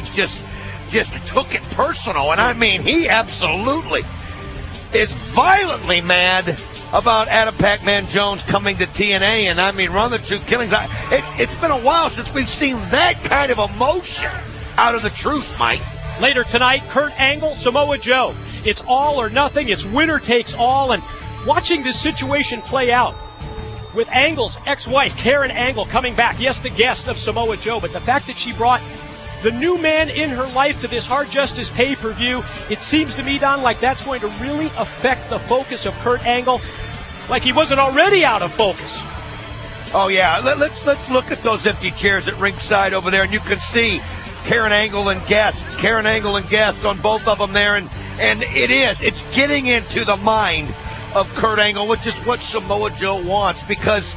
just took it personal, and I mean, he absolutely is violently mad about Adam Pac-Man Jones coming to TNA, and I mean, Run the Truth Killings. It's been a while since we've seen that kind of emotion out of the Truth, Mike. Later tonight, Kurt Angle, Samoa Joe. It's all or nothing. It's winner takes all, and watching this situation play out with Angle's ex-wife, Karen Angle, coming back. Yes, the guest of Samoa Joe, but the fact that she brought the new man in her life to this Hard Justice pay-per-view, it seems to me, Don, like that's going to really affect the focus of Kurt Angle, like he wasn't already out of focus. Oh, yeah. Let's look at those empty chairs at ringside over there, and you can see Karen Angle and guest on both of them there, and it's getting into the mind of Kurt Angle, which is what Samoa Joe wants, because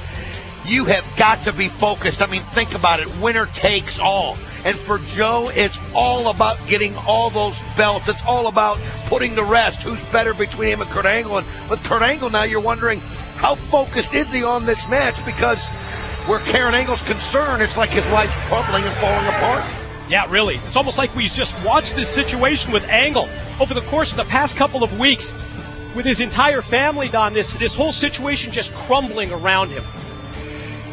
you have got to be focused. I mean, think about it. Winner takes all. And for Joe, it's all about getting all those belts. It's all about putting to rest who's better between him and Kurt Angle. And with Kurt Angle now, you're wondering, how focused is he on this match? Because where Karen Angle's concerned, it's like his life's crumbling and falling apart. Yeah, really. It's almost like we just watched this situation with Angle over the course of the past couple of weeks with his entire family, Don, this whole situation just crumbling around him.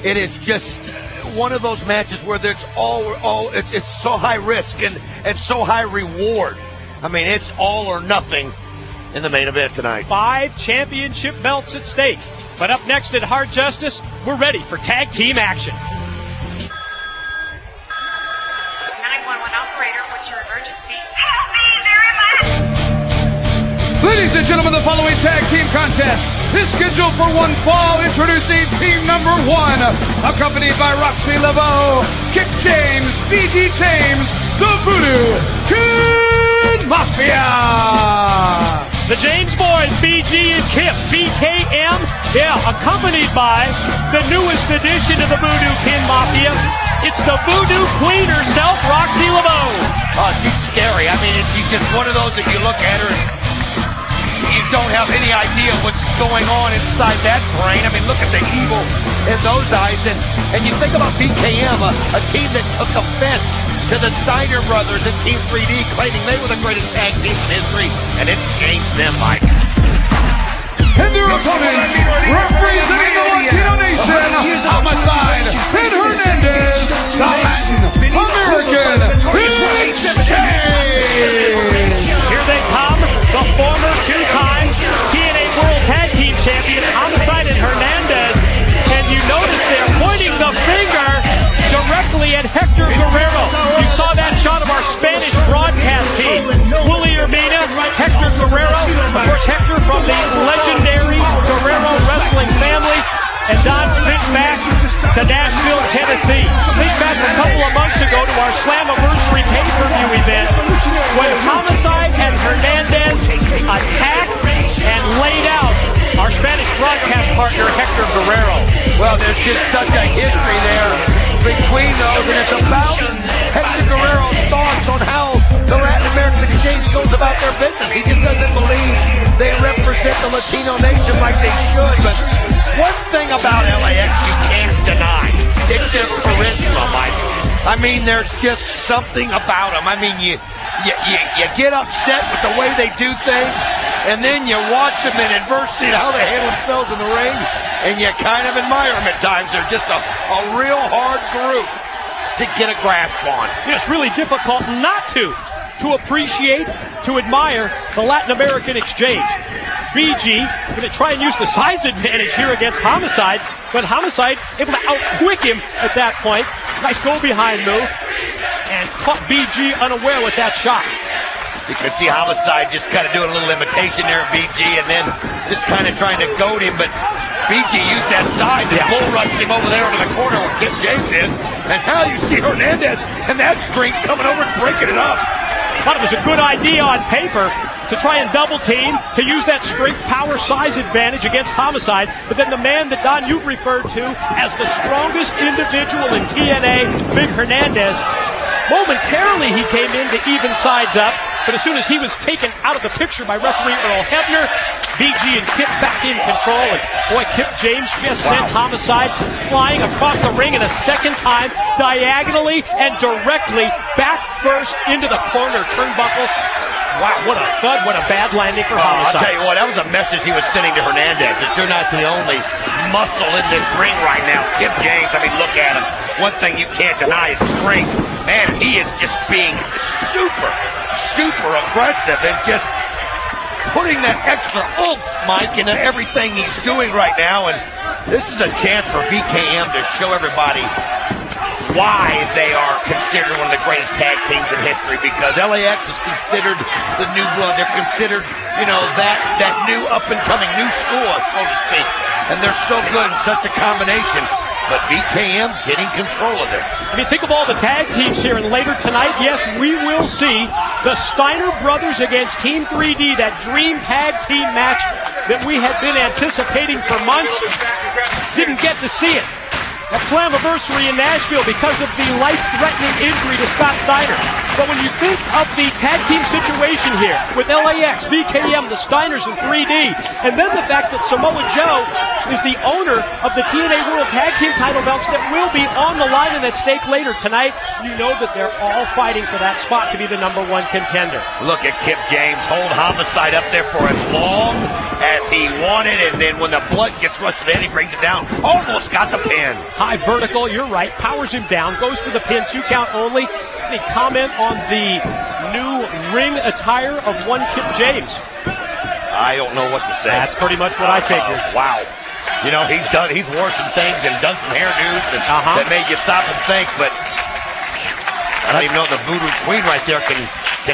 It is just one of those matches where it's so high risk and so high reward. I mean, it's all or nothing in the main event tonight. 5 championship belts at stake. But up next at Hard Justice, we're ready for tag team action. 911 operator, what's your emergency? Help me very much! Ladies and gentlemen, the following tag team contest is scheduled for one fall. Introducing team number 1, accompanied by Roxy Laveau, Kip James, BG James, the Voodoo Kid Mafia. The James Boys, BG and Kip, BKM, accompanied by the newest addition to the Voodoo Kid Mafia. It's the Voodoo Queen herself, Roxy Laveau. Oh, she's scary. I mean, she's just one of those that you look at her and you don't have any idea what's going on inside that brain. I mean, look at the evil in those eyes. And you think about BKM, a team that took offense to the Steiner brothers and Team 3D, claiming they were the greatest tag team in history, and it's changed them, Mike. And their opponents, representing the Latino nation, Homicide and Hernandez, the Latin American Exchange. Here they come, the former 2-time TNA World Tag Team Champions, Homicide and Hernandez. And you notice they're pointing the finger directly at Hector Guerrero. You saw that shot of our Spanish broadcast team. Willie Urbina, Hector Guerrero. Of course, Hector from the legendary Guerrero wrestling family. And Don, think back to Nashville, Tennessee. Think back a couple of months ago to our Slammiversary pay-per-view event when Homicide and Hernandez attacked and laid out our Spanish broadcast partner, Hector Guerrero. Well, there's just such a history there between those, and it's about Hector Guerrero's thoughts on how the Latin American Exchange goes about their business. He just doesn't believe they represent the Latino nation like they should. But one thing about LAX you can't deny, it's their charisma, Mike. I mean, there's just something about them. I mean, you get upset with the way they do things, and then you watch them in adversity and how they handle themselves in the ring, and you kind of admire them at times. They're just a real hard group to get a grasp on. It's really difficult not to appreciate, to admire the Latin American Exchange. BG going to try and use the size advantage here against Homicide, but Homicide able to outquick him at that point. Nice go behind move, and caught BG unaware with that shot. You could see Homicide just kind of doing a little imitation there of BG, and then just kind of trying to goad him, but BG used that side and bull rushed him over there into the corner where Kip James is, and now you see Hernandez and that strength coming over and breaking it up. Thought it was a good idea on paper to try and double team, to use that strength, power, size advantage against Homicide, but then the man that, Don, you've referred to as the strongest individual in TNA, Big Hernandez, momentarily he came in to even sides up, But as soon as he was taken out of the picture by referee Earl Hebner, BG and Kip back in control. And boy, Kip James just sent Homicide flying across the ring, and a second time diagonally and directly back first into the corner turnbuckles. Wow, what a thud, what a bad landing for Homicide. I'll tell you what, that was a message he was sending to Hernandez, that you're not the only muscle in this ring right now. Kip James, I mean, look at him. One thing you can't deny is strength. Man, he is just being super aggressive and just putting that extra oomph, Mike, into everything he's doing right now. And this is a chance for VKM to show everybody why they are considered one of the greatest tag teams in history, because LAX is considered the new blood. They're considered, you know, that new up-and-coming new school, so to speak. And they're so good in such a combination. But VKM getting control of it. I mean, think of all the tag teams here, and later tonight, yes, we will see the Steiner brothers against Team 3D, that dream tag team match that we had been anticipating for months. Didn't get to see it at Slammiversary in Nashville because of the life-threatening injury to Scott Steiner. But when you think of the tag team situation here with LAX, VKM, the Steiners, and 3D, and then the fact that Samoa Joe is the owner of the TNA World Tag Team title belts that will be on the line and at stake later tonight, you know that they're all fighting for that spot to be the #1 contender. Look at Kip James hold Homicide up there for as long as he wanted, and then when the blood gets rushed in, he brings it down. Almost got the pin. High vertical, you're right, powers him down, goes for the pin, 2 count only. Any comment on the new ring attire of one Kip James? I don't know what to say. That's pretty much what I figured. Wow. You know, he's worn some things and done some hairdos that made you stop and think, but I don't even know the Voodoo Queen right there can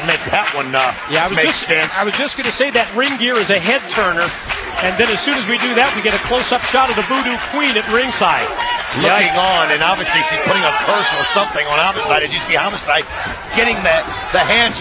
make that one make sense. I was just going to say that ring gear is a head turner, and then as soon as we do that, we get a close-up shot of the Voodoo Queen at ringside. Looking on, and obviously she's putting a curse or something on Homicide. As you see Homicide getting the hand